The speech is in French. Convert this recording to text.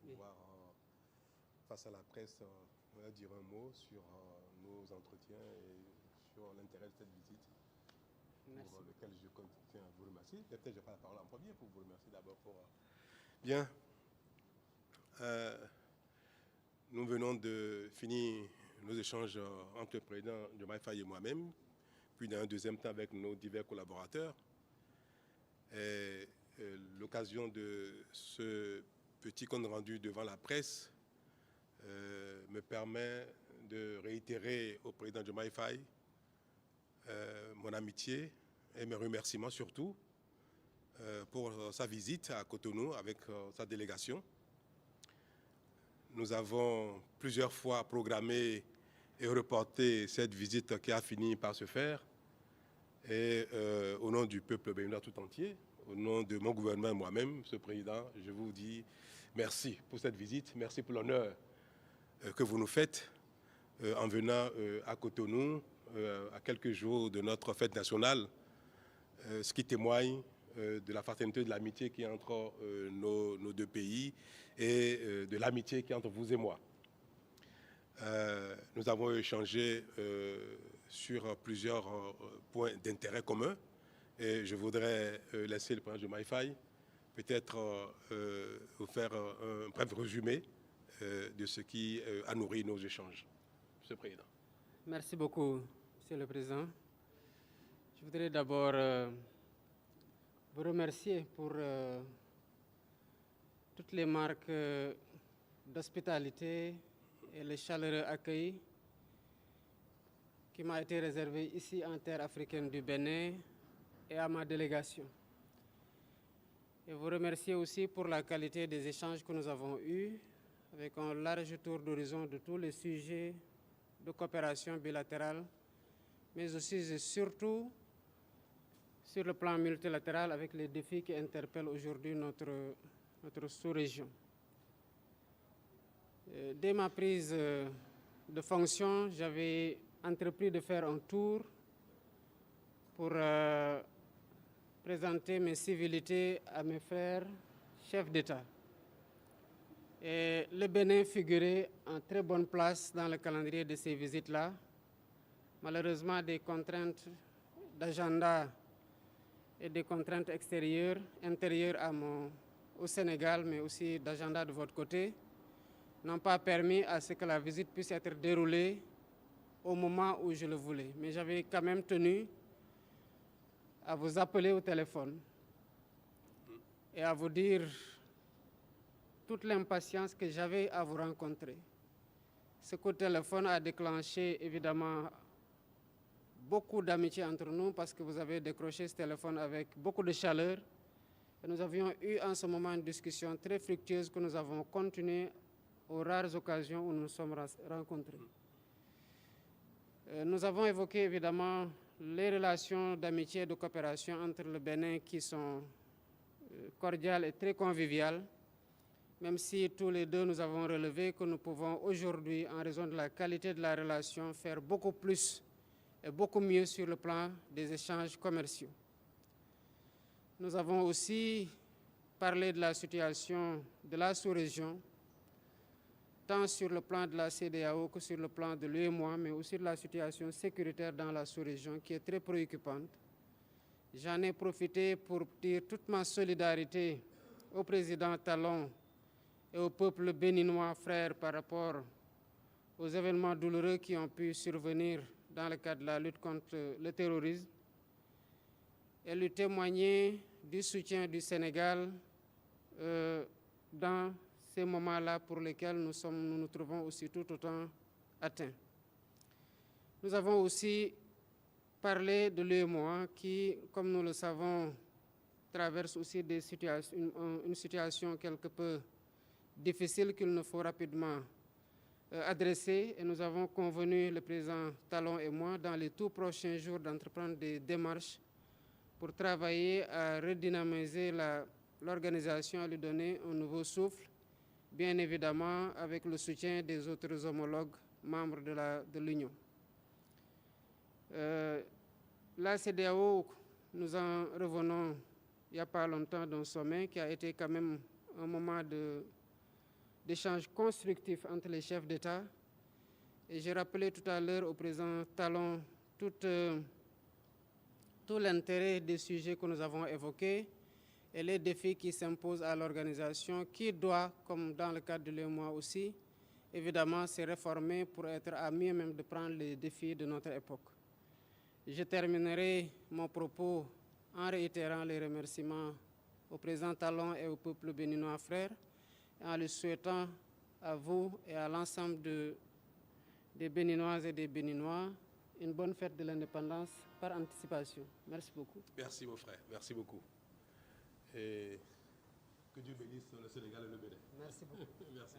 pouvoir, face à la presse, dire un mot sur nos entretiens et sur l'intérêt de cette visite. Merci. Pour lequel je tiens à vous remercier. Peut-être que je prends la parole en premier pour vous remercier d'abord pour... Bien. Nous venons de finir nos échanges entre le président Diomaye Faye et moi-même, puis dans un deuxième temps avec nos divers collaborateurs. L'occasion de ce petit compte rendu devant la presse me permet de réitérer au président Diomaye Faye mon amitié et mes remerciements surtout pour sa visite à Cotonou avec sa délégation. Nous avons plusieurs fois programmé et reporté cette visite qui a fini par se faire. Et au nom du peuple béninois tout entier, au nom de mon gouvernement et moi-même, Monsieur le Président, je vous dis merci pour cette visite, merci pour l'honneur que vous nous faites en venant à Cotonou à quelques jours de notre fête nationale, ce qui témoigne de la fraternité, de l'amitié qui est entre nos deux pays et de l'amitié qui est entre vous et moi. Nous avons échangé sur plusieurs points d'intérêt commun et je voudrais laisser le président Diomaye Faye peut-être vous faire un bref résumé de ce qui a nourri nos échanges. Monsieur le Président. Merci beaucoup, Monsieur le Président. Je voudrais d'abord vous remercier pour toutes les marques d'hospitalité et le chaleureux accueil qui m'a été réservé ici en terre africaine du Bénin et à ma délégation. Et vous remercier aussi pour la qualité des échanges que nous avons eus avec un large tour d'horizon de tous les sujets de coopération bilatérale, mais aussi et surtout sur le plan multilatéral avec les défis qui interpellent aujourd'hui notre sous-région. Dès ma prise de fonction, j'avais entrepris de faire un tour pour présenter mes civilités à mes frères chefs d'État. Et le Bénin figurait en très bonne place dans le calendrier de ces visites-là. Malheureusement, des contraintes d'agenda et des contraintes extérieures, intérieures au Sénégal, mais aussi d'agenda de votre côté, n'ont pas permis à ce que la visite puisse être déroulée au moment où je le voulais. Mais j'avais quand même tenu à vous appeler au téléphone et à vous dire toute l'impatience que j'avais à vous rencontrer. Ce coup de téléphone a déclenché évidemment beaucoup d'amitié entre nous parce que vous avez décroché ce téléphone avec beaucoup de chaleur. Et nous avions eu en ce moment une discussion très fructueuse que nous avons continué aux rares occasions où nous nous sommes rencontrés. Nous avons évoqué évidemment les relations d'amitié et de coopération entre le Bénin qui sont cordiales et très conviviales, même si tous les deux nous avons relevé que nous pouvons aujourd'hui, en raison de la qualité de la relation, faire beaucoup plus et beaucoup mieux sur le plan des échanges commerciaux. Nous avons aussi parlé de la situation de la sous-région, tant sur le plan de la CEDEAO que sur le plan de l'UEMOA, mais aussi de la situation sécuritaire dans la sous-région qui est très préoccupante. J'en ai profité pour dire toute ma solidarité au président Talon et au peuple béninois frère par rapport aux événements douloureux qui ont pu survenir dans le cadre de la lutte contre le terrorisme et lui témoigner du soutien du Sénégal dans ces moments-là pour lesquels nous nous trouvons aussi tout autant atteints. Nous avons aussi parlé de l'UEMOA qui, comme nous le savons, traverse aussi une situation quelque peu difficile qu'il nous faut rapidement adresser. Et nous avons convenu, le président Talon et moi, dans les tout prochains jours d'entreprendre des démarches pour travailler à redynamiser l'organisation, à lui donner un nouveau souffle, bien évidemment avec le soutien des autres homologues membres de l'Union. La CEDEAO, nous en revenons il n'y a pas longtemps d'un sommet qui a été quand même un moment de d'échanges constructifs entre les chefs d'État. Et j'ai rappelé tout à l'heure au président Talon tout l'intérêt des sujets que nous avons évoqués et les défis qui s'imposent à l'organisation, qui doit, comme dans le cadre de l'UEMOA aussi, évidemment se réformer pour être à mieux même de prendre les défis de notre époque. Je terminerai mon propos en réitérant les remerciements au président Talon et au peuple béninois frère, et en le souhaitant à vous et à l'ensemble des Béninoises et des Béninois une bonne fête de l'indépendance par anticipation. Merci beaucoup. Merci mon frère, merci beaucoup. Et que Dieu bénisse le Sénégal et le Bénin. Merci beaucoup. Merci.